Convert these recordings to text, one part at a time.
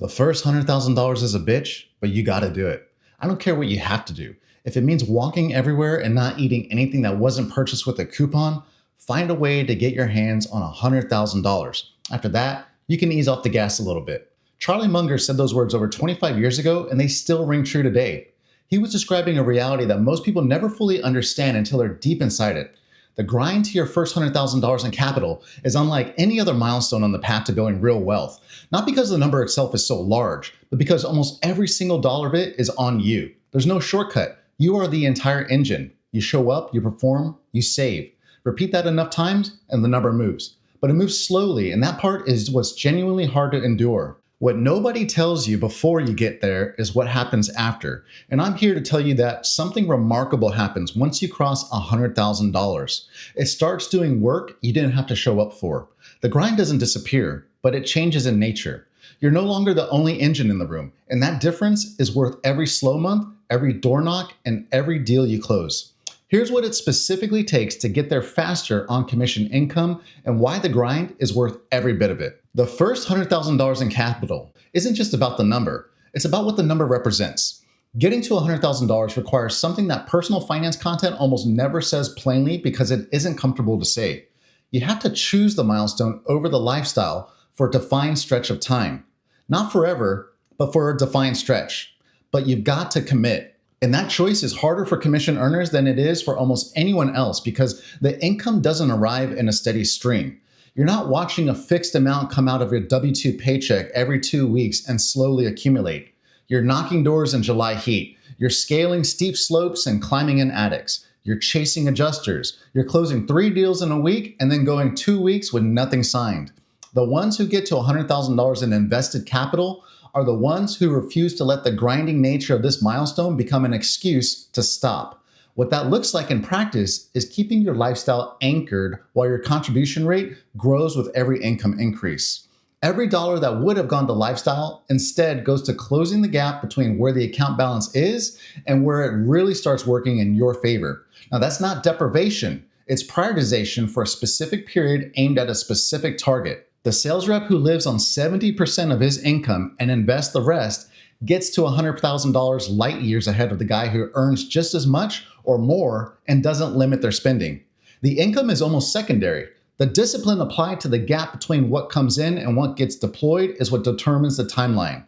The first $100,000 is a bitch, but you gotta do it. I don't care what you have to do. If it means walking everywhere and not eating anything that wasn't purchased with a coupon, find a way to get your hands on $100,000. After that, you can ease off the gas a little bit. Charlie Munger said those words over 25 years ago, and they still ring true today. He was describing a reality that most people never fully understand until they're deep inside it. The grind to your first $100,000 in capital is unlike any other milestone on the path to building real wealth. Not because the number itself is so large, but because almost every single dollar of it is on you. There's no shortcut. You are the entire engine. You show up, you perform, you save. Repeat that enough times and the number moves. But it moves slowly, and that part is what's genuinely hard to endure. What nobody tells you before you get there is what happens after. And I'm here to tell you that something remarkable happens once you cross $100,000. It starts doing work you didn't have to show up for. The grind doesn't disappear, but it changes in nature. You're no longer the only engine in the room, and that difference is worth every slow month, every door knock, and every deal you close. Here's what it specifically takes to get there faster on commission income and why the grind is worth every bit of it. The first $100,000 in capital isn't just about the number, it's about what the number represents. Getting to $100,000 requires something that personal finance content almost never says plainly because it isn't comfortable to say. You have to choose the milestone over the lifestyle for a defined stretch of time. Not forever, but for a defined stretch. But you've got to commit. And that choice is harder for commission earners than it is for almost anyone else because the income doesn't arrive in a steady stream. You're not watching a fixed amount come out of your W-2 paycheck every 2 weeks and slowly accumulate. You're knocking doors in July heat. You're scaling steep slopes and climbing in attics. You're chasing adjusters. You're closing 3 deals in a week and then going 2 weeks with nothing signed. The ones who get to $100,000 in invested capital are the ones who refuse to let the grinding nature of this milestone become an excuse to stop. What that looks like in practice is keeping your lifestyle anchored while your contribution rate grows with every income increase. Every dollar that would have gone to lifestyle instead goes to closing the gap between where the account balance is and where it really starts working in your favor. Now, that's not deprivation. It's prioritization for a specific period aimed at a specific target. The sales rep who lives on 70% of his income and invests the rest gets to $100,000 light years ahead of the guy who earns just as much or more and doesn't limit their spending. The income is almost secondary. The discipline applied to the gap between what comes in and what gets deployed is what determines the timeline.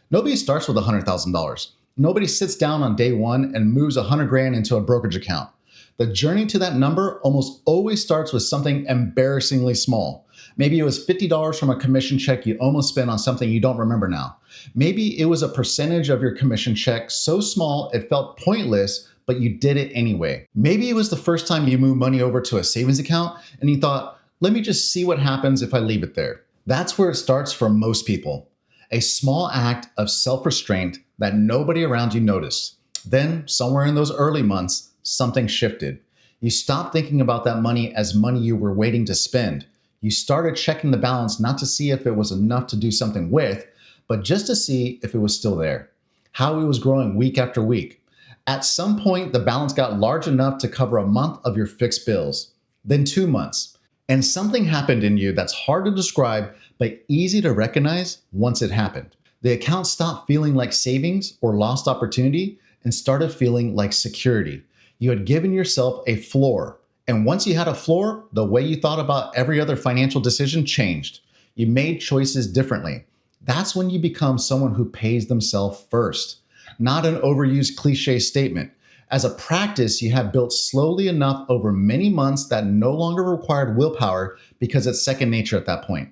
Nobody starts with $100,000. Nobody sits down on day one and moves 100 grand into a brokerage account. The journey to that number almost always starts with something embarrassingly small. Maybe it was $50 from a commission check you almost spent on something you don't remember now. Maybe it was a percentage of your commission check so small it felt pointless, but you did it anyway. Maybe it was the first time you moved money over to a savings account and you thought, let me just see what happens if I leave it there. That's where it starts for most people. A small act of self-restraint that nobody around you noticed. Then, somewhere in those early months, something shifted. You stopped thinking about that money as money you were waiting to spend. You started checking the balance not to see if it was enough to do something with, but just to see if it was still there, how it was growing week after week. At some point, the balance got large enough to cover a month of your fixed bills, then 2 months. And something happened in you that's hard to describe, but easy to recognize once it happened. The account stopped feeling like savings or lost opportunity and started feeling like security. You had given yourself a floor. And once you had a floor, the way you thought about every other financial decision changed. You made choices differently. That's when you become someone who pays themselves first. Not an overused cliche statement. As a practice, you have built slowly enough over many months that no longer required willpower because it's second nature at that point.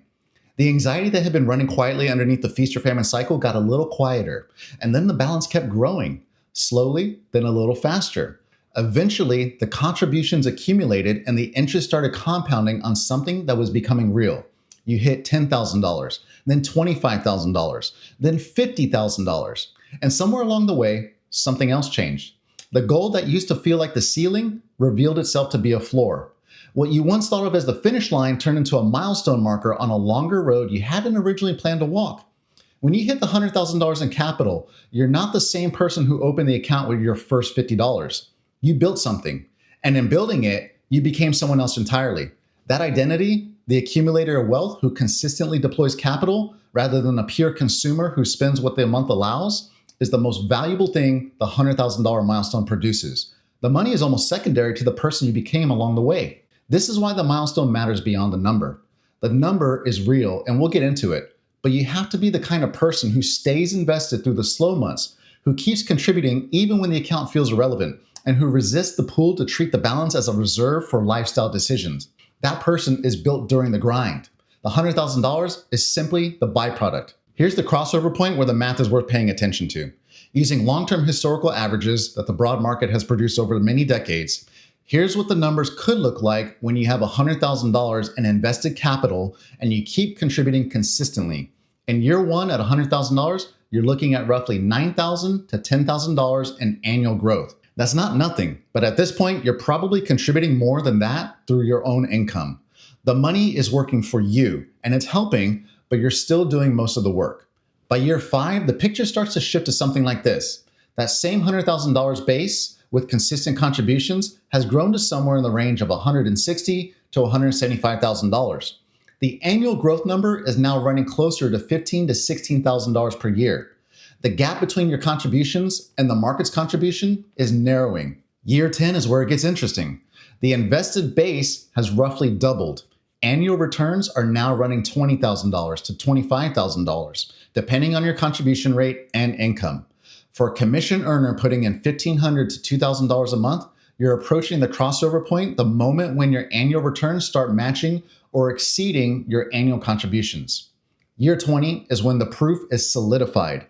The anxiety that had been running quietly underneath the feast or famine cycle got a little quieter, and then the balance kept growing, slowly, then a little faster. Eventually, the contributions accumulated and the interest started compounding on something that was becoming real. You hit $10,000, then $25,000, then $50,000. And somewhere along the way, something else changed. The goal that used to feel like the ceiling revealed itself to be a floor. What you once thought of as the finish line turned into a milestone marker on a longer road you hadn't originally planned to walk. When you hit the $100,000 in capital, you're not the same person who opened the account with your first $50. You built something, and in building it, you became someone else entirely. That identity The accumulator of wealth who consistently deploys capital rather than a pure consumer who spends what the month allows is the most valuable thing the $100,000 milestone produces. The money is almost secondary to the person you became along the way. This is why the milestone matters beyond the number. The number is real, and we'll get into it, but you have to be the kind of person who stays invested through the slow months, who keeps contributing even when the account feels irrelevant, and who resists the pull to treat the balance as a reserve for lifestyle decisions. That person is built during the grind. The $100,000 is simply the byproduct. Here's the crossover point where the math is worth paying attention to. Using long-term historical averages that the broad market has produced over many decades, here's what the numbers could look like when you have $100,000 in invested capital and you keep contributing consistently. In year one at $100,000, you're looking at roughly $9,000 to $10,000 in annual growth. That's not nothing, but at this point, you're probably contributing more than that through your own income. The money is working for you and it's helping, but you're still doing most of the work. By year 5, the picture starts to shift to something like this. That same $100,000 base with consistent contributions has grown to somewhere in the range of $160,000 to $175,000. The annual growth number is now running closer to $15,000 to $16,000 per year. The gap between your contributions and the market's contribution is narrowing. Year 10 is where it gets interesting. The invested base has roughly doubled. Annual returns are now running $20,000 to $25,000, depending on your contribution rate and income. For a commission earner putting in $1,500 to $2,000 a month, you're approaching the crossover point the moment when your annual returns start matching or exceeding your annual contributions. Year 20 is when the proof is solidified.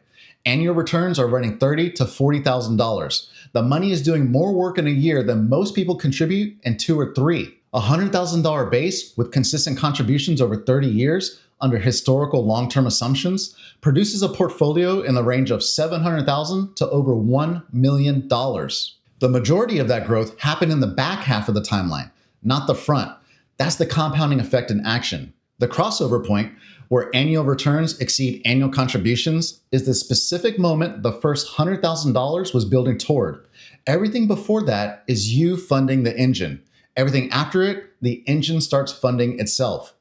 Annual returns are running $30,000 to $40,000. The money is doing more work in a year than most people contribute in 2 or 3. A $100,000 base with consistent contributions over 30 years under historical long-term assumptions produces a portfolio in the range of $700,000 to over $1 million. The majority of that growth happened in the back half of the timeline, not the front. That's the compounding effect in action. The crossover point, where annual returns exceed annual contributions, is the specific moment the first $100,000 was building toward. Everything before that is you funding the engine. Everything after it, the engine starts funding itself.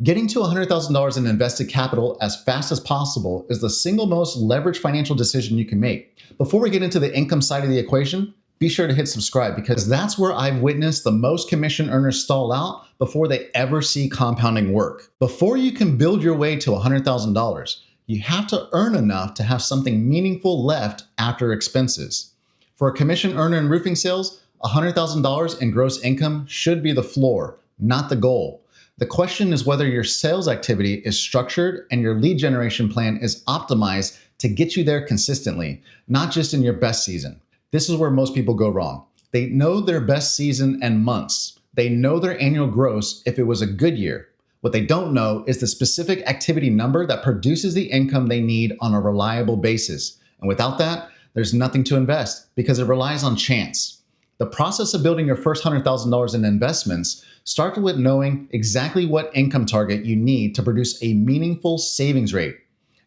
Getting to $100,000 in invested capital as fast as possible is the single most leveraged financial decision you can make. Before we get into the income side of the equation, be sure to hit subscribe because that's where I've witnessed the most commission earners stall out before they ever see compounding work. Before you can build your way to $100,000, you have to earn enough to have something meaningful left after expenses. For a commission earner in roofing sales, $100,000 in gross income should be the floor, not the goal. The question is whether your sales activity is structured and your lead generation plan is optimized to get you there consistently, not just in your best season. This is where most people go wrong. They know their best season and months. They know their annual gross if it was a good year. What they don't know is the specific activity number that produces the income they need on a reliable basis. And without that, there's nothing to invest because it relies on chance. The process of building your first $100,000 in investments starts with knowing exactly what income target you need to produce a meaningful savings rate.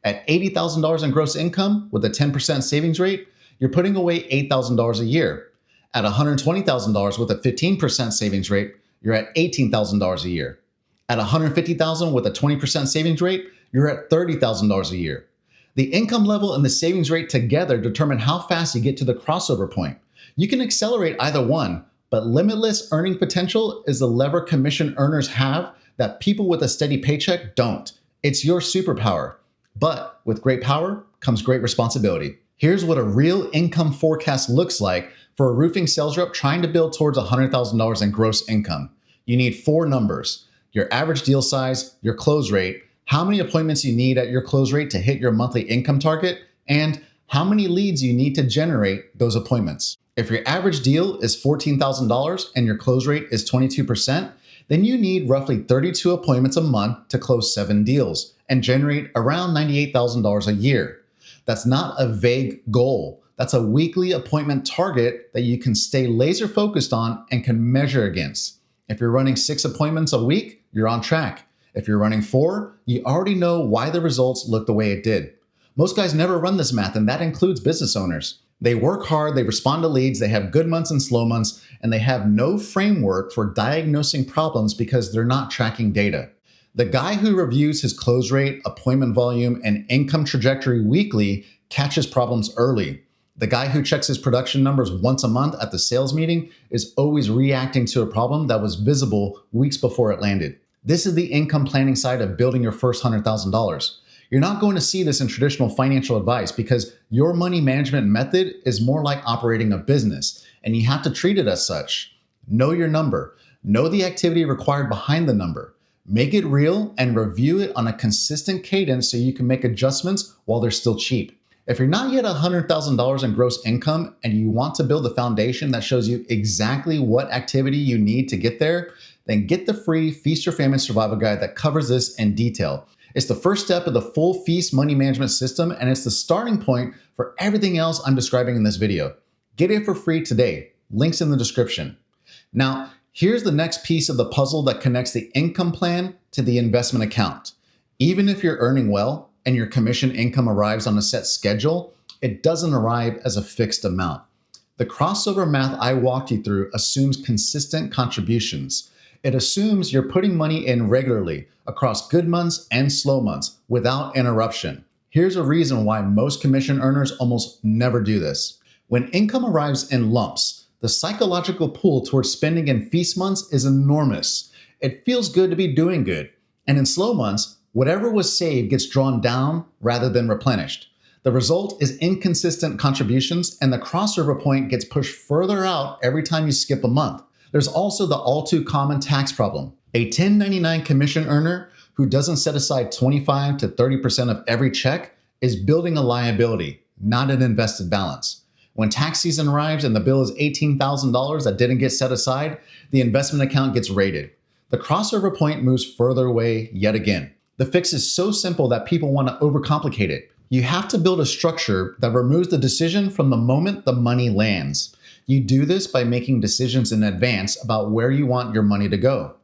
At $80,000 in gross income with a 10% savings rate, you're putting away $8,000 a year. At $120,000 with a 15% savings rate, you're at $18,000 a year. At $150,000 with a 20% savings rate, you're at $30,000 a year. The income level and the savings rate together determine how fast you get to the crossover point. You can accelerate either one, but limitless earning potential is the lever commission earners have that people with a steady paycheck don't. It's your superpower. But with great power comes great responsibility. Here's what a real income forecast looks like for a roofing sales rep trying to build towards $100,000 in gross income. You need 4 numbers: your average deal size, your close rate, how many appointments you need at your close rate to hit your monthly income target, and how many leads you need to generate those appointments. If your average deal is $14,000 and your close rate is 22%, then you need roughly 32 appointments a month to close 7 deals and generate around $98,000 a year. That's not a vague goal. That's a weekly appointment target that you can stay laser focused on and can measure against. If you're running 6 appointments a week, you're on track. If you're running 4, you already know why the results look the way it did. Most guys never run this math, and that includes business owners. They work hard, they respond to leads, they have good months and slow months, and they have no framework for diagnosing problems because they're not tracking data. The guy who reviews his close rate, appointment volume, and income trajectory weekly catches problems early. The guy who checks his production numbers once a month at the sales meeting is always reacting to a problem that was visible weeks before it landed. This is the income planning side of building your first $100,000. You're not going to see this in traditional financial advice because your money management method is more like operating a business, and you have to treat it as such. Know your number. Know the activity required behind the number. Make it real and review it on a consistent cadence so you can make adjustments while they're still cheap. If you're not yet $100,000 in gross income and you want to build a foundation that shows you exactly what activity you need to get there, then get the free Feast Your Family Survival Guide that covers this in detail. It's the first step of the full Feast money management system, and it's the starting point for everything else I'm describing in this video. Get it for free today. Links in the description. Now, here's the next piece of the puzzle that connects the income plan to the investment account. Even if you're earning well and your commission income arrives on a set schedule, it doesn't arrive as a fixed amount. The crossover math I walked you through assumes consistent contributions. It assumes you're putting money in regularly across good months and slow months without interruption. Here's a reason why most commission earners almost never do this. When income arrives in lumps, the psychological pull towards spending in feast months is enormous. It feels good to be doing good. And in slow months, whatever was saved gets drawn down rather than replenished. The result is inconsistent contributions, and the crossover point gets pushed further out every time you skip a month. There's also the all too common tax problem. A 1099 commission earner who doesn't set aside 25 to 30% of every check is building a liability, not an invested balance. When tax season arrives and the bill is $18,000 that didn't get set aside, the investment account gets raided. The crossover point moves further away yet again. The fix is so simple that people want to overcomplicate it. You have to build a structure that removes the decision from the moment the money lands. You do this by making decisions in advance about where you want your money to go.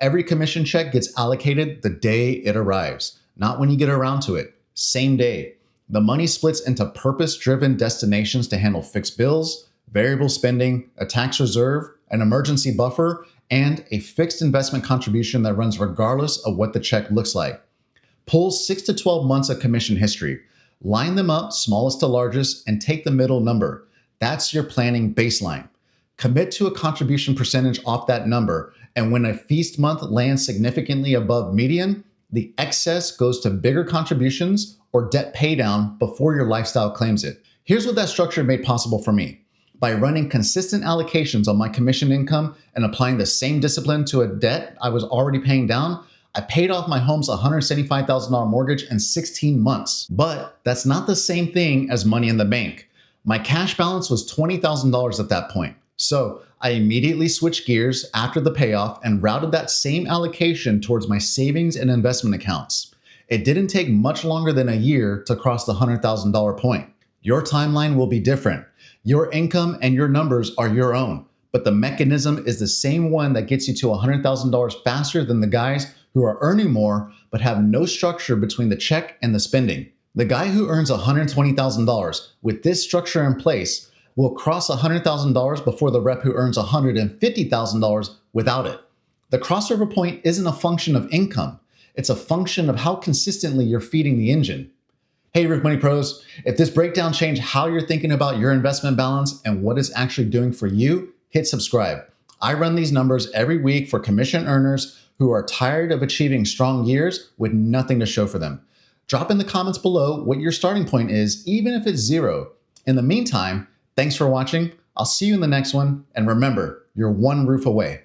Every commission check gets allocated the day it arrives, not when you get around to it. Same day. The money splits into purpose-driven destinations to handle fixed bills, variable spending, a tax reserve, an emergency buffer, and a fixed investment contribution that runs regardless of what the check looks like. Pull 6 to 12 months of commission history. Line them up, smallest to largest, and take the middle number. That's your planning baseline. Commit to a contribution percentage off that number, and when a feast month lands significantly above median, the excess goes to bigger contributions or debt paydown before your lifestyle claims it. Here's what that structure made possible for me. By running consistent allocations on my commission income and applying the same discipline to a debt I was already paying down, I paid off my home's $175,000 mortgage in 16 months. But that's not the same thing as money in the bank. My cash balance was $20,000 at that point. So I immediately switched gears after the payoff and routed that same allocation towards my savings and investment accounts. It didn't take much longer than a year to cross the $100,000 point. Your timeline will be different. Your income and your numbers are your own, but the mechanism is the same one that gets you to $100,000 faster than the guys who are earning more but have no structure between the check and the spending. The guy who earns $120,000 with this structure in place will cross $100,000 before the rep who earns $150,000 without it. The crossover point isn't a function of income. It's a function of how consistently you're feeding the engine. Hey, Rick Money Pros, if this breakdown changed how you're thinking about your investment balance and what it's actually doing for you, hit subscribe. I run these numbers every week for commission earners who are tired of achieving strong years with nothing to show for them. Drop in the comments below what your starting point is, even if it's zero. In the meantime, thanks for watching. I'll see you in the next one. And remember, you're one roof away.